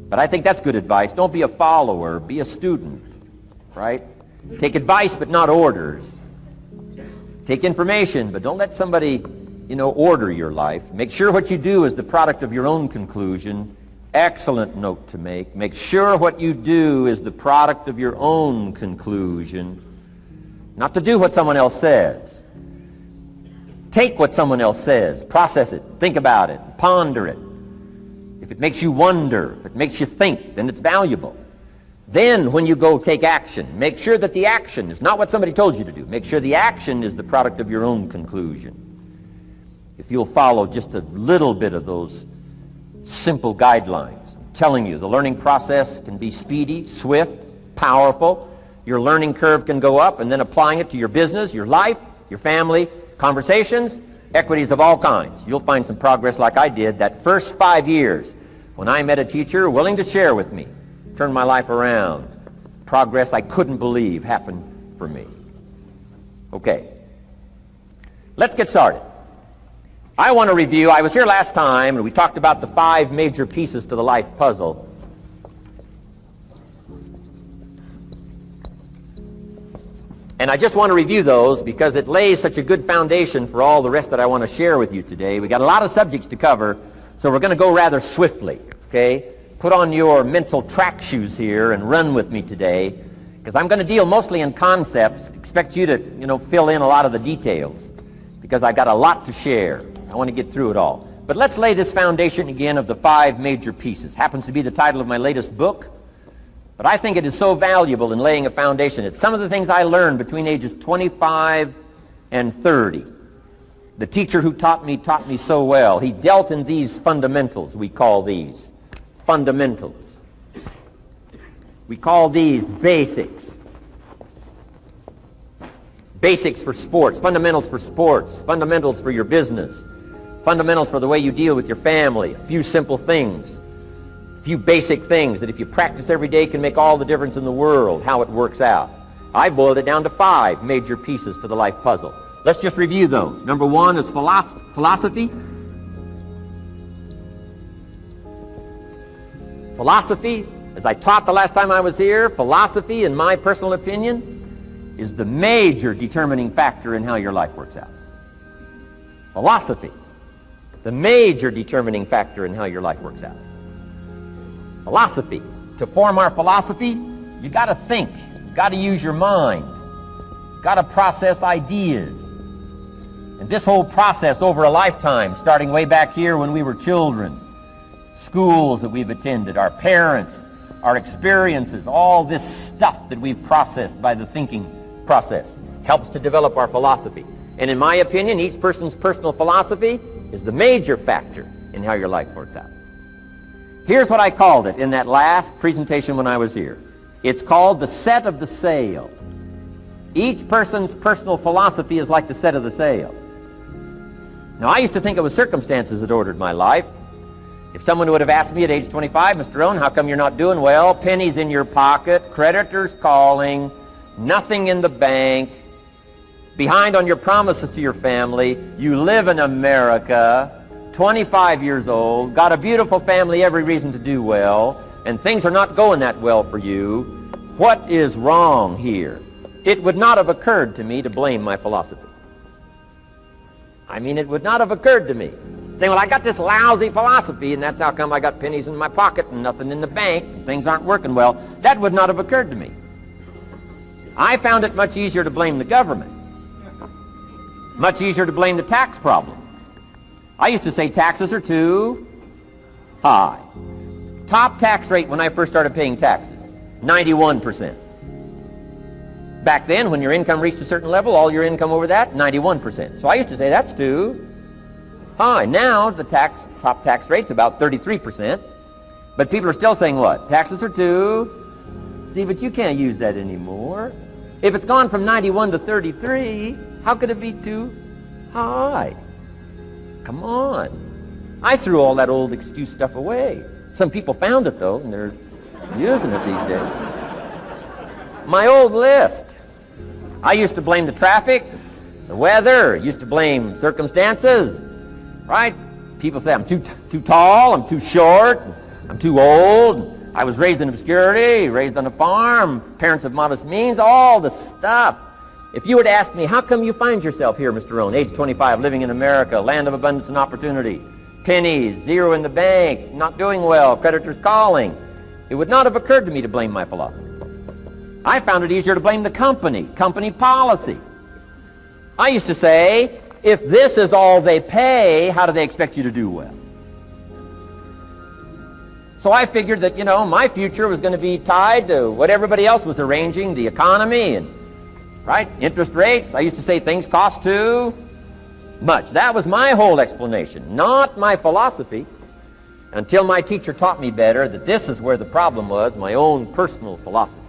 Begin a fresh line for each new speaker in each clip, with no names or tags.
But I think that's good advice. Don't be a follower, be a student, right? Take advice but not orders. Take information, but don't let somebody, order your life. Make sure what you do is the product of your own conclusion. Excellent note to make. Make sure what you do is the product of your own conclusion. Not to do what someone else says. Take what someone else says, process it, think about it, ponder it. If it makes you wonder, if it makes you think, then it's valuable. Then when you go take action, make sure that the action is not what somebody told you to do. Make sure the action is the product of your own conclusion. If you'll follow just a little bit of those simple guidelines, I'm telling you, the learning process can be speedy, swift, powerful. Your learning curve can go up, and then applying it to your business, your life, your family, conversations, equities of all kinds. You'll find some progress like I did that first 5 years when I met a teacher willing to share with me, turned my life around. Progress I couldn't believe happened for me. Okay, let's get started. I want to review, I was here last time and we talked about the 5 major pieces to the life puzzle. And I just want to review those because it lays such a good foundation for all the rest that I want to share with you today. We got a lot of subjects to cover, so we're going to go rather swiftly, okay? Put on your mental track shoes here and run with me today, because I'm going to deal mostly in concepts. Expect you to, fill in a lot of the details, because I've got a lot to share. I want to get through it all. But let's lay this foundation again of the 5 major pieces. Happens to be the title of my latest book. But I think it is so valuable in laying a foundation. It's some of the things I learned between ages 25 and 30. The teacher who taught me so well. He dealt in these fundamentals, we call these. Fundamentals. We call these basics. Basics for sports, fundamentals for sports, fundamentals for your business, fundamentals for the way you deal with your family, a few simple things. A few basic things that if you practice every day can make all the difference in the world, how it works out. I boiled it down to 5 major pieces to the life puzzle. Let's just review those. Number 1 is philosophy. Philosophy, as I taught the last time I was here, philosophy, in my personal opinion, is the major determining factor in how your life works out. Philosophy, the major determining factor in how your life works out. Philosophy. To form our philosophy, you got to think. You got to use your mind. You got to process ideas. And this whole process over a lifetime, starting way back here when we were children, schools that we've attended, our parents, our experiences, all this stuff that we've processed by the thinking process helps to develop our philosophy. And in my opinion, each person's personal philosophy is the major factor in how your life works out. Here's what I called it in that last presentation when I was here. It's called the set of the sail. Each person's personal philosophy is like the set of the sail. Now, I used to think it was circumstances that ordered my life. If someone would have asked me at age 25, Mr. Rohn, how come you're not doing well? Pennies in your pocket, creditors calling, nothing in the bank, behind on your promises to your family, you live in America, 25 years old, got a beautiful family, every reason to do well, and things are not going that well for you. What is wrong here? It would not have occurred to me to blame my philosophy. It would not have occurred to me. Saying, well, I got this lousy philosophy, and that's how come I got pennies in my pocket and nothing in the bank, and things aren't working well. That would not have occurred to me. I found it much easier to blame the government. Much easier to blame the tax problem. I used to say taxes are too high. Top tax rate when I first started paying taxes, 91%. Back then, when your income reached a certain level, all your income over that, 91%. So I used to say that's too high. Now the top tax rate's about 33%. But people are still saying what? Taxes are too. See, but you can't use that anymore. If it's gone from 91 to 33, how could it be too high? Come on. I threw all that old excuse stuff away. Some people found it, though, and they're using it these days. My old list. I used to blame the traffic, the weather, used to blame circumstances, right? People say I'm too tall, I'm too short, I'm too old. I was raised in obscurity, raised on a farm, parents of modest means, all the stuff. If you were to ask me, how come you find yourself here, Mr. Rohn, age 25, living in America, land of abundance and opportunity, pennies, zero in the bank, not doing well, creditors calling, it would not have occurred to me to blame my philosophy. I found it easier to blame the company policy. I used to say, if this is all they pay, how do they expect you to do well? So I figured that, my future was going to be tied to what everybody else was arranging, the economy and, interest rates. I used to say things cost too much. That was my whole explanation, not my philosophy, until my teacher taught me better that this is where the problem was, my own personal philosophy.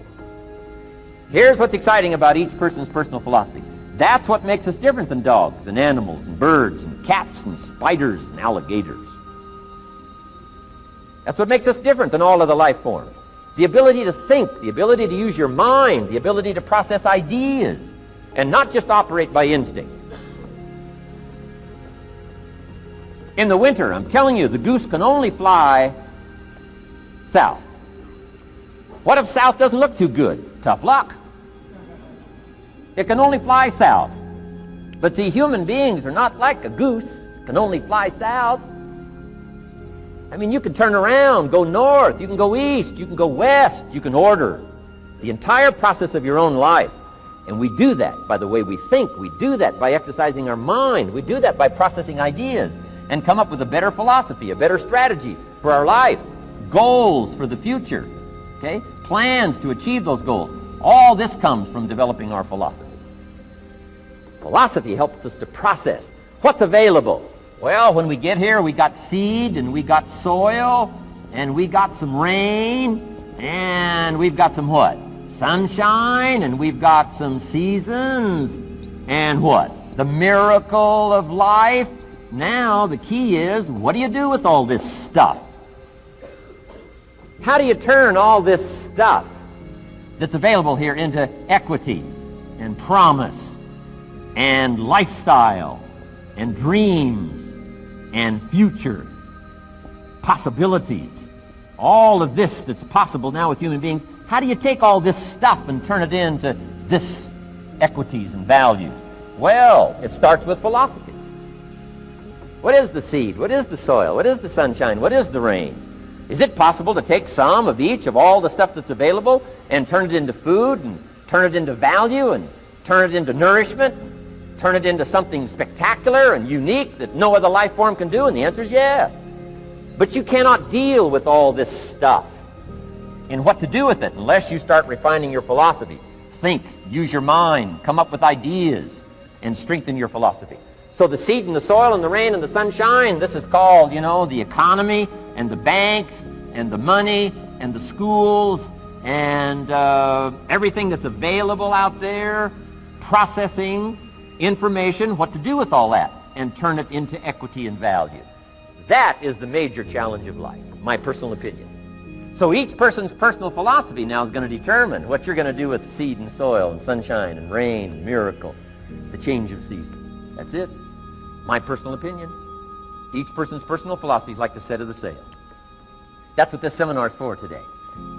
Here's what's exciting about each person's personal philosophy. That's what makes us different than dogs and animals and birds and cats and spiders and alligators. That's what makes us different than all other life forms. The ability to think, the ability to use your mind, the ability to process ideas, and not just operate by instinct. In the winter, I'm telling you, the goose can only fly south. What if south doesn't look too good? Tough luck. It can only fly south. But see, human beings are not like a goose, can only fly south. I mean, you can turn around, go north, you can go east, you can go west, you can order the entire process of your own life. And we do that by the way we think. We do that by exercising our mind. We do that by processing ideas and come up with a better philosophy, a better strategy for our life, goals for the future, okay? Plans to achieve those goals. All this comes from developing our philosophy. Philosophy helps us to process what's available. Well, when we get here, we got seed, and we got soil, and we got some rain, and we've got some what? Sunshine, and we've got some seasons, and what? The miracle of life. Now, the key is, what do you do with all this stuff? How do you turn all this stuff that's available here into equity and promise and lifestyle and dreams and future possibilities? All of this that's possible now with human beings, how do you take all this stuff and turn it into this equities and values? Well, it starts with philosophy. What is the seed? What is the soil? What is the sunshine? What is the rain? Is it possible to take some of each of all the stuff that's available and turn it into food and turn it into value and turn it into nourishment, turn it into something spectacular and unique that no other life form can do? And the answer is yes. But you cannot deal with all this stuff and what to do with it unless you start refining your philosophy. Think, use your mind, come up with ideas, and strengthen your philosophy. So the seed and the soil and the rain and the sunshine, this is called, the economy and the banks and the money and the schools and everything that's available out there, processing information, what to do with all that, and turn it into equity and value. That is the major challenge of life, my personal opinion. So each person's personal philosophy now is going to determine what you're going to do with seed and soil and sunshine and rain and miracle, the change of seasons. That's it. My personal opinion. Each person's personal philosophy is like the set of the sail. That's what this seminar is for today.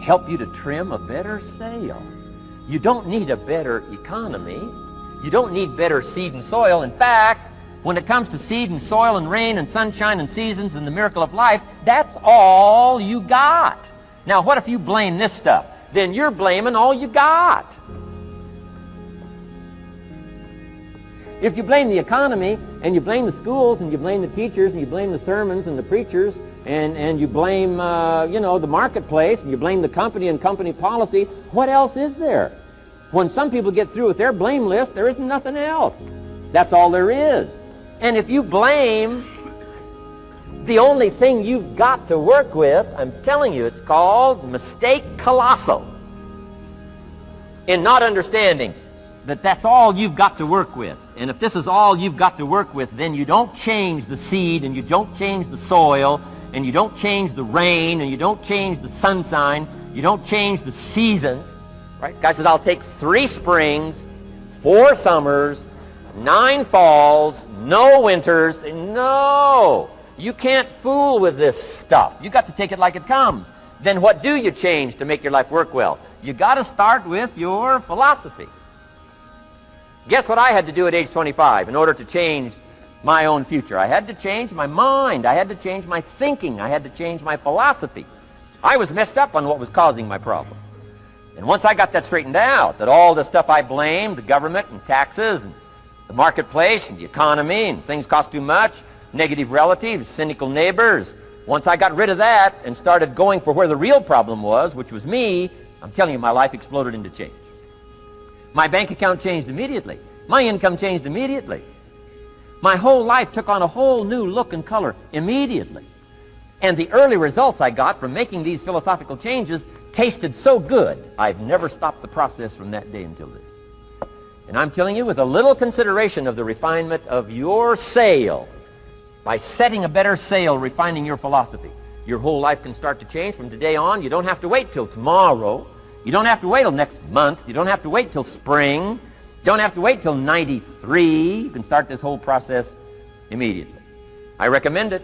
Help you to trim a better sail. You don't need a better economy. You don't need better seed and soil. In fact, when it comes to seed and soil and rain and sunshine and seasons and the miracle of life, that's all you got. Now, what if you blame this stuff? Then you're blaming all you got. If you blame the economy, and you blame the schools, and you blame the teachers, and you blame the sermons and the preachers, and you blame, the marketplace, and you blame the company and company policy, what else is there? When some people get through with their blame list, there isn't nothing else. That's all there is. And if you blame the only thing you've got to work with, I'm telling you, it's called mistake colossal in not understanding that that's all you've got to work with. And if this is all you've got to work with, then you don't change the seed, and you don't change the soil, and you don't change the rain, and you don't change the sunshine, you don't change the seasons. Right? Guy says, I'll take 3 springs, 4 summers, 9 falls, no winters. No! You can't fool with this stuff. You got to take it like it comes. Then what do you change to make your life work well? You got to start with your philosophy. Guess what I had to do at age 25 in order to change my own future? I had to change my mind. I had to change my thinking. I had to change my philosophy. I was messed up on what was causing my problem. And once I got that straightened out, that all the stuff I blamed, the government and taxes and the marketplace and the economy and things cost too much, negative relatives, cynical neighbors, once I got rid of that and started going for where the real problem was, which was me, I'm telling you, my life exploded into change. My bank account changed immediately. My income changed immediately. My whole life took on a whole new look and color immediately. And the early results I got from making these philosophical changes tasted so good, I've never stopped the process from that day until this. And I'm telling you, with a little consideration of the refinement of your sail, by setting a better sail, refining your philosophy, your whole life can start to change from today on. You don't have to wait till tomorrow. You don't have to wait till next month. You don't have to wait till spring. You don't have to wait till 93. You can start this whole process immediately. I recommend it.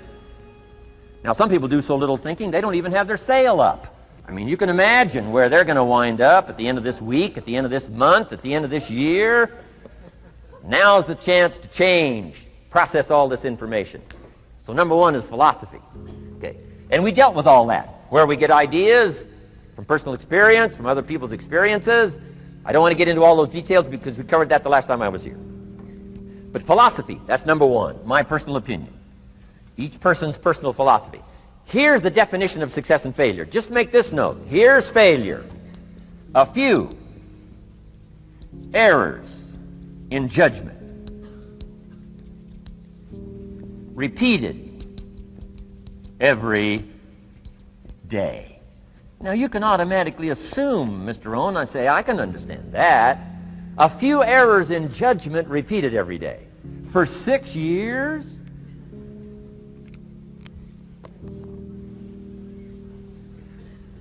Now, some people do so little thinking, they don't even have their sail up. I mean, you can imagine where they're going to wind up at the end of this week, at the end of this month, at the end of this year. Now's the chance to change, process all this information. So number one is philosophy. Okay. And we dealt with all that, where we get ideas from personal experience, from other people's experiences. I don't want to get into all those details because we covered that the last time I was here. But philosophy, that's number one, my personal opinion. Each person's personal philosophy. Here's the definition of success and failure. Just make this note. Here's failure. A few errors in judgment, repeated every day. Now, you can automatically assume, Mr. Rohn, I say, I can understand that. A few errors in judgment repeated every day. For 6 years?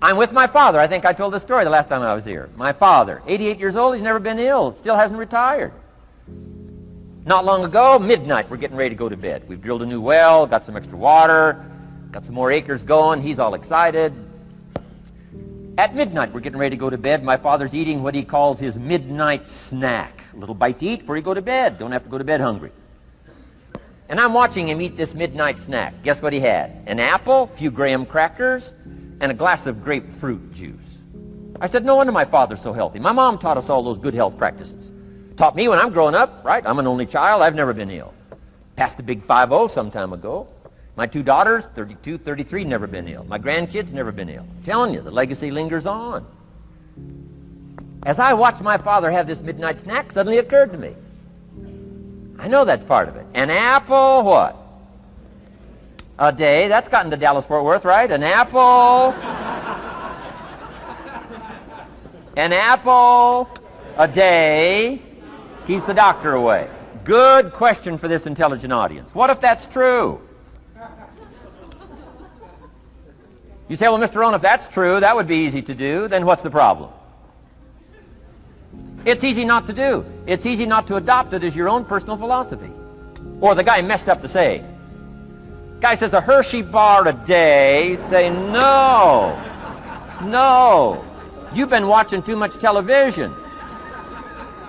I'm with my father. I think I told this story the last time I was here. My father, 88 years old, he's never been ill, still hasn't retired. Not long ago, midnight, we're getting ready to go to bed. We've drilled a new well, got some extra water, got some more acres going. He's all excited. At midnight, we're getting ready to go to bed. My father's eating what he calls his midnight snack. A little bite to eat before you go to bed. Don't have to go to bed hungry. And I'm watching him eat this midnight snack. Guess what he had? An apple, a few graham crackers, and a glass of grapefruit juice. I said, no wonder my father's so healthy. My mom taught us all those good health practices. Taught me when I'm growing up, right? I'm an only child. I've never been ill. Passed the big 5-0 some time ago. My 2 daughters, 32, 33, never been ill. My grandkids, never been ill. I'm telling you, the legacy lingers on. As I watched my father have this midnight snack, suddenly it occurred to me. I know that's part of it. An apple, what? A day. That's gotten to Dallas-Fort Worth, right? An apple. An apple a day keeps the doctor away. Good question for this intelligent audience. What if that's true? You say, well, Mr. Rohn, if that's true, that would be easy to do. Then what's the problem? It's easy not to do. It's easy not to adopt it as your own personal philosophy. Or the guy messed up the saying. Guy says a Hershey bar a day. Say, no. No. You've been watching too much television.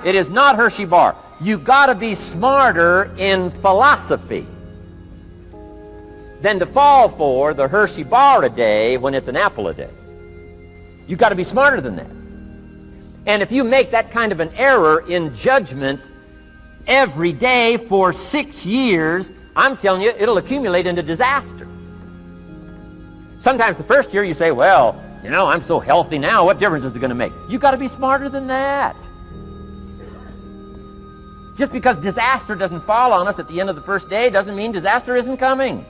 It is not Hershey bar. You've got to be smarter in philosophy than to fall for the Hershey bar a day when it's an apple a day. You've got to be smarter than that. And if you make that kind of an error in judgment every day for 6 years, I'm telling you, it'll accumulate into disaster. Sometimes the first year you say, well, you know, I'm so healthy now, what difference is it going to make? You've got to be smarter than that. Just because disaster doesn't fall on us at the end of the first day doesn't mean disaster isn't coming.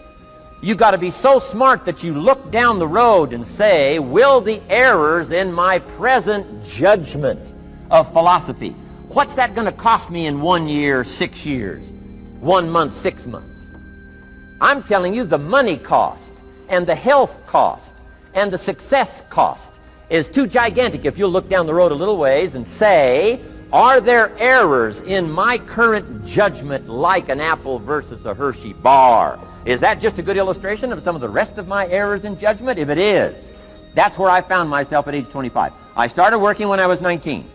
You've got to be so smart that you look down the road and say, will the errors in my present judgment of philosophy, what's that going to cost me in 1 year, 6 years, 1 month, 6 months? I'm telling you, the money cost and the health cost and the success cost is too gigantic if you'll look down the road a little ways and say, are there errors in my current judgment like an apple versus a Hershey bar? Is that just a good illustration of some of the rest of my errors in judgment? If it is, that's where I found myself at age 25. I started working when I was 19.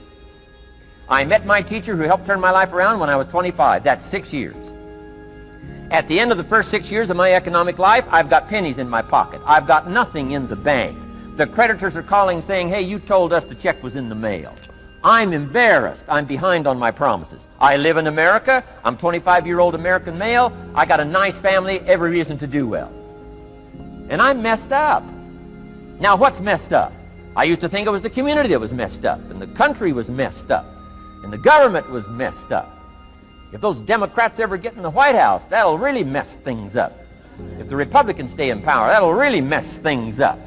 I met my teacher who helped turn my life around when I was 25. That's 6 years. At the end of the first 6 years of my economic life, I've got pennies in my pocket. I've got nothing in the bank. The creditors are calling saying, hey, you told us the check was in the mail. I'm embarrassed. I'm behind on my promises. I live in America. I'm 25-year-old American male. I got a nice family, every reason to do well. And I'm messed up. Now, what's messed up? I used to think it was the community that was messed up, and the country was messed up, and the government was messed up. If those Democrats ever get in the White House, that'll really mess things up. If the Republicans stay in power, that'll really mess things up.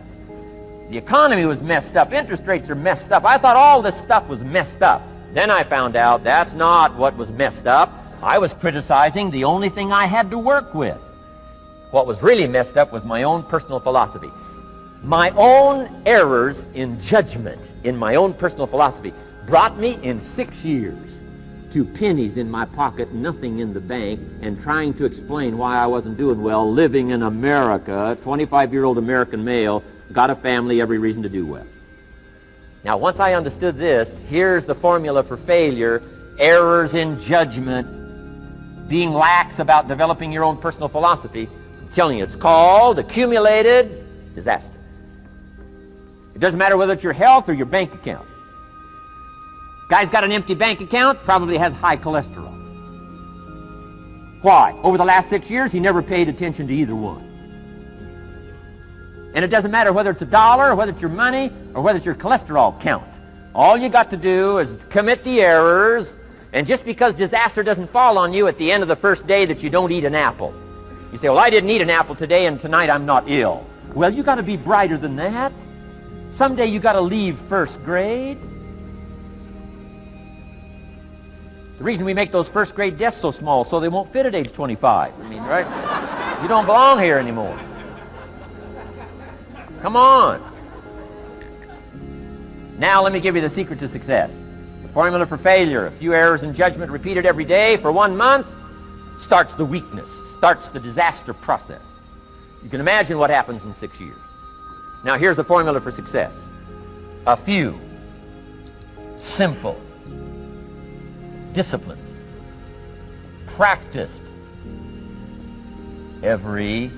The economy was messed up. Interest rates are messed up. I thought all this stuff was messed up. Then I found out that's not what was messed up. I was criticizing the only thing I had to work with. What was really messed up was my own personal philosophy. My own errors in judgment in my own personal philosophy brought me in 6 years to pennies in my pocket, nothing in the bank, and trying to explain why I wasn't doing well living in America, 25-year-old American male, got a family, every reason to do well. Now, once I understood this, here's the formula for failure: errors in judgment, being lax about developing your own personal philosophy. I'm telling you, it's called accumulated disaster. It doesn't matter whether it's your health or your bank account. Guy's got an empty bank account, probably has high cholesterol. Why? Over the last 6 years, he never paid attention to either one. And it doesn't matter whether it's a dollar, or whether it's your money, or whether it's your cholesterol count. All you got to do is commit the errors, and just because disaster doesn't fall on you at the end of the first day that you don't eat an apple. You say, well, I didn't eat an apple today, and tonight I'm not ill. Well, you got to be brighter than that. Someday you got to leave first grade. The reason we make those first grade desks so small so they won't fit at age 25. I mean, right? You don't belong here anymore. Come on. Now let me give you the secret to success. The formula for failure: a few errors in judgment repeated every day for 1 month starts the weakness, starts the disaster process. You can imagine what happens in 6 years. Now here's the formula for success: a few simple disciplines practiced every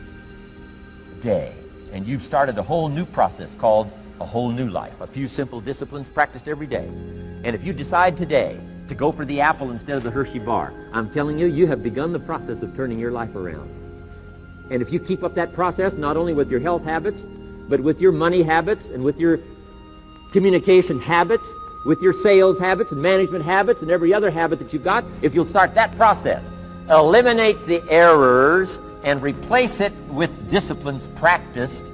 day. And you've started a whole new process called a whole new life. A few simple disciplines practiced every day. And if you decide today to go for the apple instead of the Hershey bar, I'm telling you, you have begun the process of turning your life around. And if you keep up that process, not only with your health habits, but with your money habits and with your communication habits, with your sales habits and management habits and every other habit that you've got, if you'll start that process, eliminate the errors and replace it with disciplines practiced,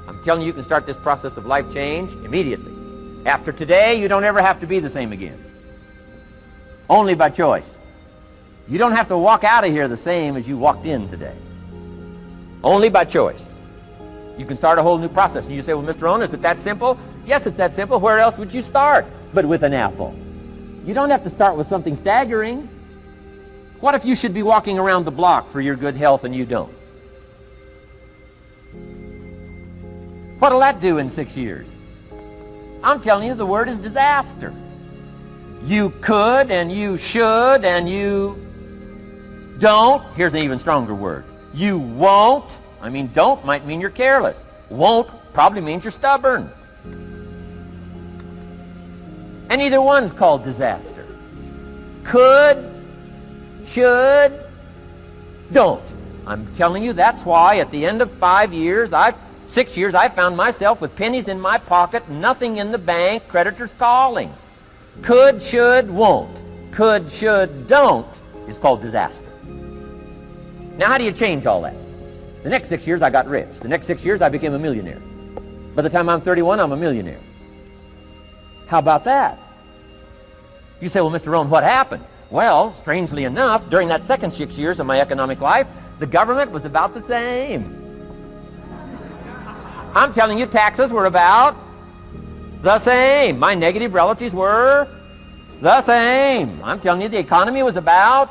I'm telling you, you can start this process of life change immediately. After today, you don't ever have to be the same again. Only by choice. You don't have to walk out of here the same as you walked in today. Only by choice. You can start a whole new process. And you say, well, Mr. Rohn, is it that simple? Yes, it's that simple. Where else would you start but with an apple? You don't have to start with something staggering. What if you should be walking around the block for your good health and you don't? What'll that do in 6 years? I'm telling you, the word is disaster. You could and you should and you don't. Here's an even stronger word. You won't. I mean, don't might mean you're careless. Won't probably means you're stubborn. And either one's called disaster. Could, should, don't. I'm telling you, that's why at the end of 6 years, I found myself with pennies in my pocket, nothing in the bank, creditors calling. Could, should, won't. Could, should, don't is called disaster. Now, how do you change all that? The next 6 years, I got rich. The next 6 years, I became a millionaire. By the time I'm 31, I'm a millionaire. How about that? You say, well, Mr. Rohn, what happened? Well, strangely enough, during that second 6 years of my economic life, the government was about the same. I'm telling you, taxes were about the same. My negative relatives were the same. I'm telling you, the economy was about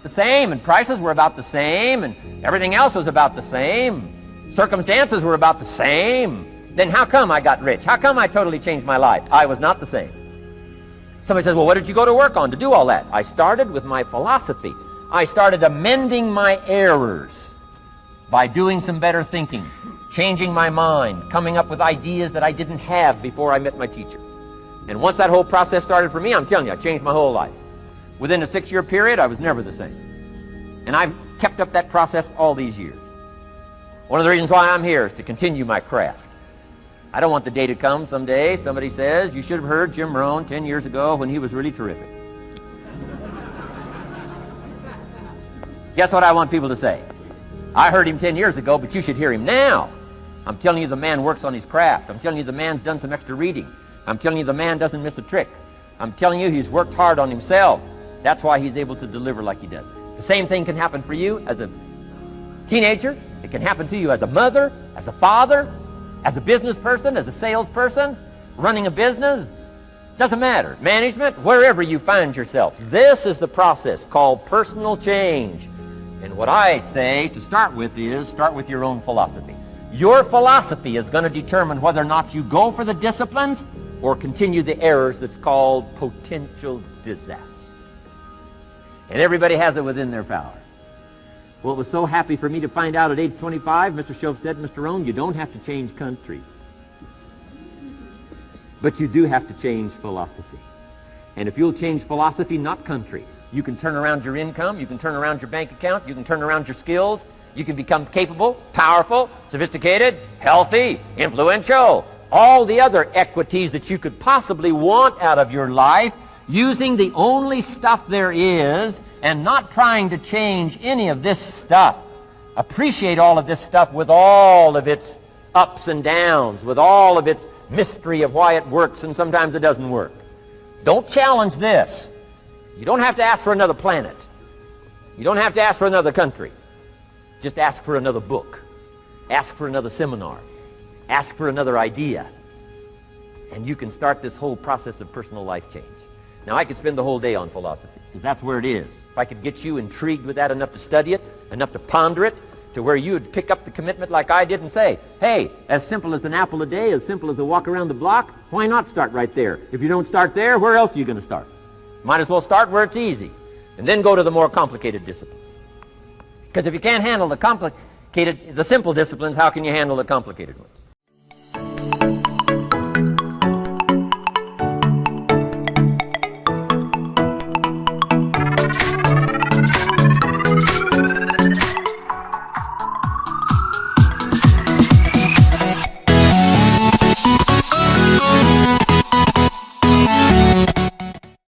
the same, and prices were about the same, and everything else was about the same. Circumstances were about the same. Then how come I got rich? How come I totally changed my life? I was not the same. Somebody says, well, what did you go to work on to do all that? I started with my philosophy. I started amending my errors by doing some better thinking, changing my mind, coming up with ideas that I didn't have before I met my teacher. And once that whole process started for me, I'm telling you, I changed my whole life. Within a 6-year period, I was never the same. And I've kept up that process all these years. One of the reasons why I'm here is to continue my craft. I don't want the day to come someday somebody says, you should have heard Jim Rohn 10 years ago when he was really terrific. Guess what I want people to say? I heard him 10 years ago, but you should hear him now. I'm telling you the man works on his craft. I'm telling you the man's done some extra reading. I'm telling you the man doesn't miss a trick. I'm telling you he's worked hard on himself. That's why he's able to deliver like he does. The same thing can happen for you as a teenager. It can happen to you as a mother, as a father, as a business person, as a salesperson, running a business. Doesn't matter. Management, wherever you find yourself. This is the process called personal change. And what I say to start with is start with your own philosophy. Your philosophy is going to determine whether or not you go for the disciplines or continue the errors that's called potential disaster. And everybody has it within their power. Well, it was so happy for me to find out at age 25, Mr. Shove said, Mr. Rohn, you don't have to change countries. But you do have to change philosophy. And if you'll change philosophy, not country, you can turn around your income, you can turn around your bank account, you can turn around your skills, you can become capable, powerful, sophisticated, healthy, influential, all the other equities that you could possibly want out of your life, using the only stuff there is and not trying to change any of this stuff. Appreciate all of this stuff with all of its ups and downs, with all of its mystery of why it works and sometimes it doesn't work. Don't challenge this. You don't have to ask for another planet. You don't have to ask for another country. Just ask for another book. Ask for another seminar. Ask for another idea. And you can start this whole process of personal life change. Now, I could spend the whole day on philosophy, because that's where it is. If I could get you intrigued with that enough to study it, enough to ponder it, to where you would pick up the commitment like I did and say, hey, as simple as an apple a day, as simple as a walk around the block, why not start right there? If you don't start there, where else are you going to start? Might as well start where it's easy, and then go to the more complicated disciplines. Because if you can't handle the simple disciplines, how can you handle the complicated ones?